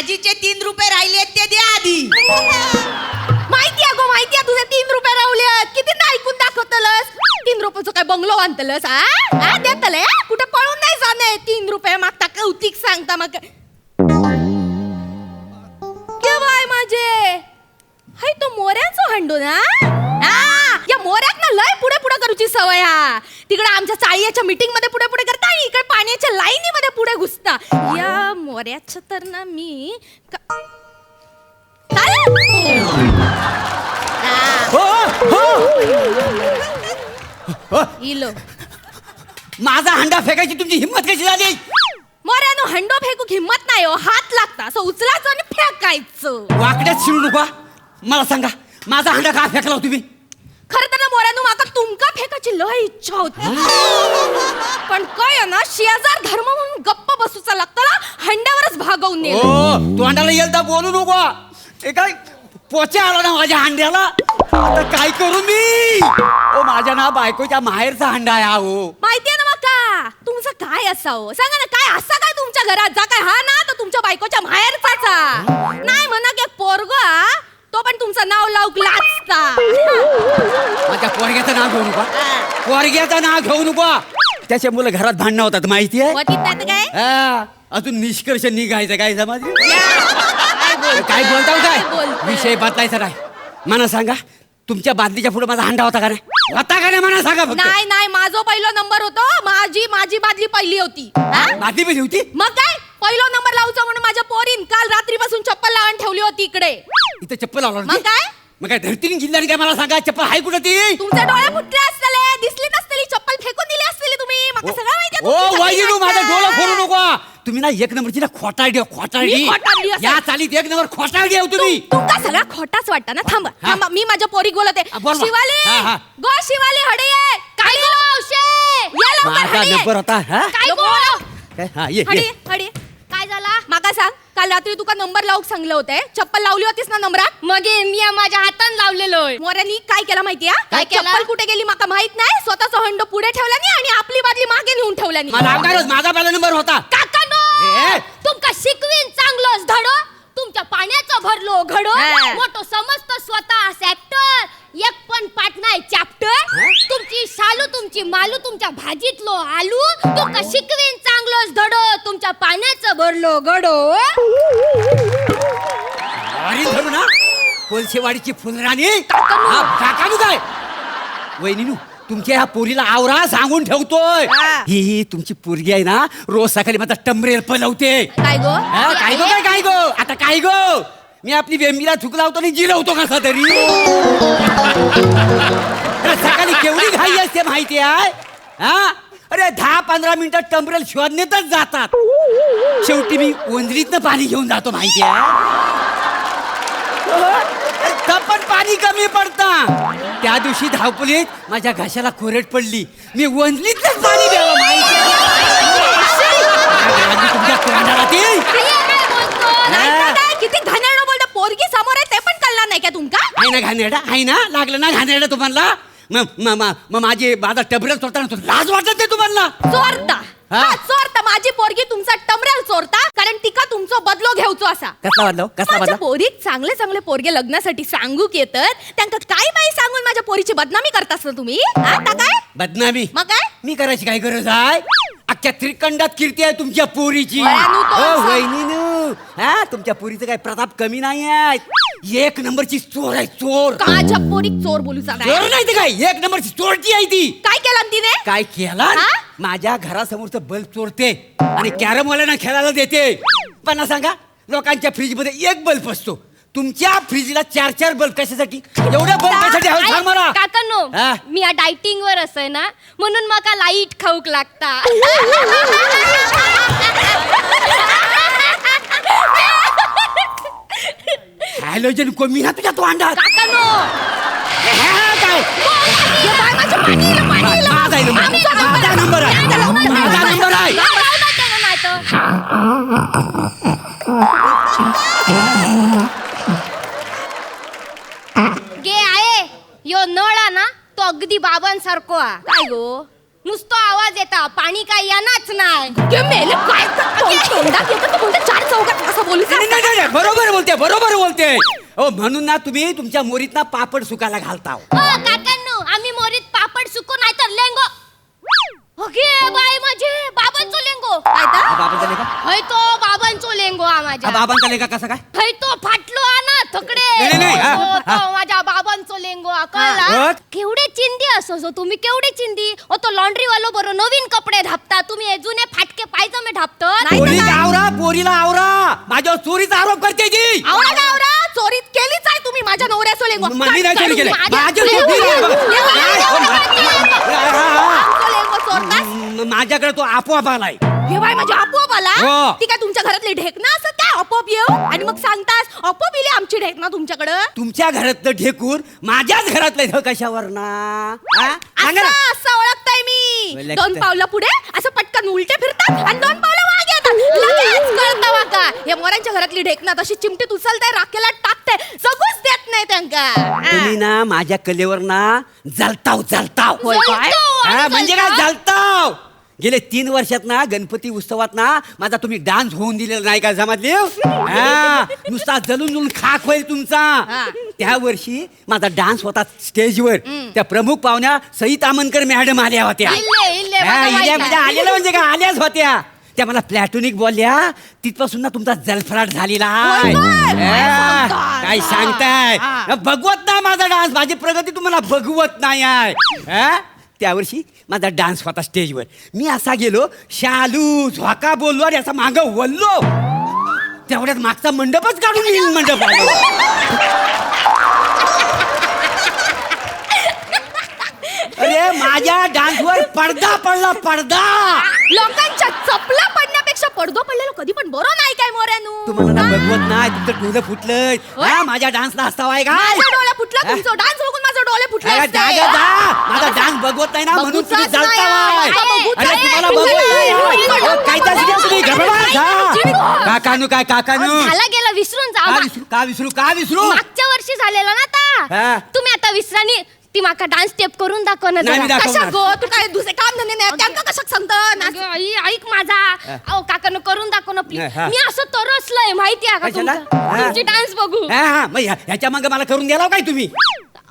आजीचे 3 रुपये राहिले ते द्या आधी. माहितीये गो, माहितीये तुझे 3 रुपये रावले. किती ना ऐकून दाखवतलस. 3 रुपयाचं काय बंगलो बांधतलस? हा देतले कुठे पळून नाही जाणे. 3 रुपये मागता कौतिक सांगता मग केव्हाय माझे हाय तो मोऱ्याचं हंडो ना. या मोऱ्यात ना लय पुढे पुढे करूची सवय. हा तिकडे आमच्या चाळीच्या मीटिंग मध्ये पुढे पुढे करता आणि इकडे पाण्याच्या लाईनी मध्ये पुढे घुसता. या मोऱ्याचं तर ना मी इलो माझा हंडा फेकायची तुमची हिंमत कशी झाली? मोऱ्यानो हंडो फेकूक हिंमत नाही हो. हात लागता असं उचलायचं आणि फेकायचं. वाकड्यात शिरू नका. मला सांगा माझा हंडा का फेकला तुम्ही? खरं तर ना मोऱ्यानो माका तुमका फेकायची लय इच्छा होती. पण काय ना शेजार धर्म म्हणून गप्प बसूचा लागतं ना. हंड्यावरच भागवून नेलं. ओ तू हंडाला येईल तर बोलू नको. हे काय पोचा आला ना माझ्या हंड्याला. आता काय करू मी? ओ माझ्या ना बायकोच्या माहेरचा हंडा आहे हो. माहितीये ना माका तुमचं काय असावं सांगा ना. काय असा काय तुमच्या घरात जा काय हा ना तर तुमच्या बायकोच्या माहेरचाचा नाही म्हणा की पोरगो तो पण तुमचं नाव लावूक लाचता. माझ्या पोरग्याचं नाव घेऊ नका. पोरग्याचं नाव घेऊ नका. त्याच्या मुलं घरात भांडणं होतात माहितीये. काय अजून निष्कर्ष निघायचं काय समज. काय बोलता काय विषय बदलायचा नाही. मला सांगा तुमच्या बादलीच्या पुढे माझा हंडा होता का नाही? होता का नाही मला सांगा फक्त. नाही नाही माझा पहिला नंबर होतो. माझी बादली पहिली होती. बादली पहिली होती. मग काय पहिला नंबर लावचा म्हणून माझ्या पोरीन काल रात्रीपासून चप्पल लावून ठेवली होती इकडे. इथं चप्पल लावला मग काय मग काय धरतीने जिल्ह्याने काय मला सांगा चप्पल आहे कुठं ती? तुमच्या डोळे फुटले असतले दिसली नसतली चप्पल फेकून दिली असतली तुम्ही. मला सगळं माहिती ओ वाईलू माझा डोळा फोडू नको. तुम्ही ना एक नंबरची ना खोटारडी या चालीत एक नंबर खोटारडी आहे तुम्ही. तुमका सगळा खोटाच वाटता ना. थांबा थांबा मी माझ्या पोरी बोलते. शिवाली गो शिवाली हडे ये. काय गो माझा नंबर होता. काय गो ये हडे हडे काय झाला माका सांग. काल रात्री तुका नंबर लावूक सांगले होते. चप्पल लावली होतीस ना नंबरात. मग मी माझ्या हातान लावलेलो. मोऱ्यानी काय केला माहितीये? काय चप्पल कुठे गेली माका माहित नाही. स्वतःचा हंडो पुढे ठेवला नाही आणि आपली बादली मागे नेऊन ठेवला नाही. मला अंगारच माझा पहिला नंबर होता. काकानो तुमका शिकवीन चांगलंच धडो. तुमच्या पाण्याचं भरलो घडो. मोठो समजतो स्वतः ऍक्टर. एक पण पाठ नाही चॅप्टर. तुमची शालू तुमची मालू तुमच्या भाजीतलो आलू. तुमका शिकवीन चांगलंच धडो. तुमच्या पाण्याचं भरलो घडो. अरे धरू ना कोलशेवाडीची फुलराणी. काकानू काय वहिनीनू तुमच्या ह्या पोरीला आवरा सांगून ठेवतोय. ही तुमची पोरगी आहे ना रोज सकाळी माझा टमरेल पलवते. काय गो काय गो आता काय गो मी आपली बेंबीला थुक लावतो आणि जिरवतो कसा तरी. सकाळी केवढी घाई असते माहिती आहे. अरे 10-15 मिनिटं टमरेल शोधण्यातच जातात. शेवटी मी वंजरीतनं पाणी घेऊन जातो माहिती आहे. पण पाणी कमी पडता. त्या दिवशी धावपलीत माझ्या घशाला खोरेट पडली. मी वंजलीतच पाणी द्यावं माहिती तुमच्या किती घाणेरडं बोलता. पोरगी समोर आहे ते पण कळलं नाही का तुमका? आहे ना घाणेरडा आहे ना लागलं ना घाणेरडा तुम्हाला. माझा टबरेल चोरता ना लाज वाटत नाही तुम्हाला? चोरता माझी पोरगी तुमचा टमरेल चोरता कारण तिका तुमचा बदलो घेऊचो असा. कसला बदलो? पोरीक चांगले चांगले पोरगे लग्नासाठी सांगूक येतात. त्यांना काय बाई सांगून माझ्या पोरीची बदनामी करतास ना तुम्ही. आता काय बदनामी मग काय मी करायची काय गरज आहे? अख्ख्या त्रिकंडात कीर्ती आहे तुमच्या पोरीची. वहिनीनू तुमच्या पोरीचं काय प्रताप कमी नाही आहे. एक नंबरची चोर आहे चोर. काच्या पोरीक चोर बोलू चोर नाही ते काय एक नंबरची चोरटी आहे ती. काय केलं तिने? काय केला? माझ्या घरासमोरचं बल्ब चोरते आणि कॅरम वाल्यांना खेळायला देते. पण सांगा लोकांच्या फ्रीज मध्ये एक बल्ब असतो. तुमच्या फ्रीजला 4-4 बल्ब कशासाठी? एवढ्या बल्ब कशासाठी हवे सांग मला. काकांनो मी या डायटिंग वर असय ना म्हणून माका लाईट खाऊक लागता. हॅलोजन कमी ना तुझ्या तोंडात. काकांनो काय माझा नंबर आहे. माझा नंबर आहे. गे आहे यो नळा ना तो अगदी बाबांसारखो. काय गो नुसतं आवाज येता पाणी काय येणाच नाही चार चौकात असं बोलू नाही, नाही, नाही, नाही, बरोबर बोलते हो. म्हणून ना तुम्ही तुमच्या मोरीत ना पापड सुकायला घालता हो. काकांनो आम्ही मोरीत पापड सुकू नाही तर लेंगो ओके बाय माझे बाबांचो लेंगो हा, बाबांचा लेका हय तो बाबांचो लेंगो माझ्या बाबांचा लेका कसा काय हय तो फाटलो ना थकडे नाही, नाही, हा, तो हा. माझ्या बाबांचो लेंगो हा. कळला केवढे चिंदी असो जो तुम्ही केवढे चिंदी ओ तो लॉन्ड्री वालो बरो नवीन कपडे धापता तुम्ही हे जुने फाटके पायजमे धापतात पोरीला आवरा माझ्यावर चोरीचा आरोप करते जी. आवरा चोरीत केलीच आहे तुम्ही माझ्या नवऱ्याचं लेंगो मी नाही चोरी केली. माझ्याकडे तो आपोआप आलाय. हे बाय माझ्या आपोआप आला हो. ती काय तुमच्या घरातली ढेकणं असत काय आपोआप येऊ आणि मग सांगतास आपोआप इले आमची ढेकणं तुमच्याकडं तुमच्या घरातलं ढेकूर माझ्याच घरातलं कशावर ना असं ओळखताय मी ओळखताय. 2 पावलं पुढे असं पटकन उलटे फिरतात आणि 2 पावलं मागे येतात लगेच कळतं वाका हे मोरांच्या घरातली ढेकणं तशी चिमटीत उचलताय राखेला टाकताय जगूच देत नाही त्यांका तुम्ही ना माझ्या कलेवर ना जलताव होय काय? म्हणजे काय जलताव. गेले 3 वर्षात ना गणपती उत्सवात ना माझा तुम्ही डान्स होऊन दिलेला नाही का जमातली नुसता जलून खाक होईल तुमचा. त्या वर्षी माझा डान्स होता स्टेजवर. त्या प्रमुख पाहुण्या सई तामनकर मॅडम आल्या होत्या. आलेल्या म्हणजे काय आल्याच होत्या. त्या मला प्लॅटोनिक बोलल्या तिथपासून ना तुमचा जलफराट झालेला आहे. काय सांगताय बघवत नाही माझा डान्स. माझी प्रगती तुम्हाला बघवत नाही आहे. त्या वर्षी माझा डान्स होता स्टेजवर. मी असा गेलो शालू झोका बोललो आणि असा माग वळलो तेवढ्यात मागचा मंडपच काढून येईल मंडप अरे माझ्या डान्सवर पडदा पडला. लोकांच्या चपला पडण्यापेक्षा पडदो पडलेलो कधी पण बरं नाही काय मोऱ्यानू तुम्हाला ना बघवत नाही तुमचं डोलं फुटलंय. माझ्या डान्सला हसावा आहे का माझा डोळे फुटला तुमचं डान्स बघून माझं डोळे फुटले असते. माझा डान्स बघवत नाही ना म्हणून तुम्ही बघूचाच जळतावाय. नाही. अरे तुम्हाला बघवत नाही काय तुम्ही घबरा काकानू काय काकानू झाला गेला विसरून जा का विसरू मागच्या वर्षी झालेला ना हा. आता तुम्ही आता विसरानी ती माका डान्स स्टेप करून दाखव ना नाही, मी जरा. दाखवणार. कशा गो तू काय दुसरे काम धंदे नाही त्यांना कशाक सांगतं अगं, आई ऐक माझा अहो काकानं करून दाखव ना प्लीज. हा. मी असं तरसलंय माहितीये का कशाला? तुमचं? तुमची डान्स बघू मग ह्याच्या मागे मला करून द्याला काय तुम्ही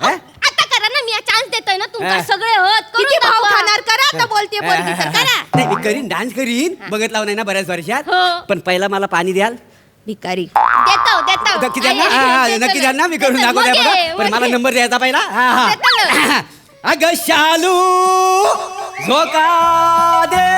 आता करा ना मी चान्स देतोय ना हा. तुमका सगळे होत करून किती भाव दाखवा. खाणार करा आता बोलते बोलती तर करा नाही, मी करीन डान्स करीन बघत लावून ना बऱ्याच वर्षात. हो. पण पहिला मला पाणी द्याल भिकारी देतो नक्की द्याल ना नक्की द्याल ना मी करून दाखवते बघा. पण मला नंबर द्यायचा पहिला देतो. अगं शालू झोका दे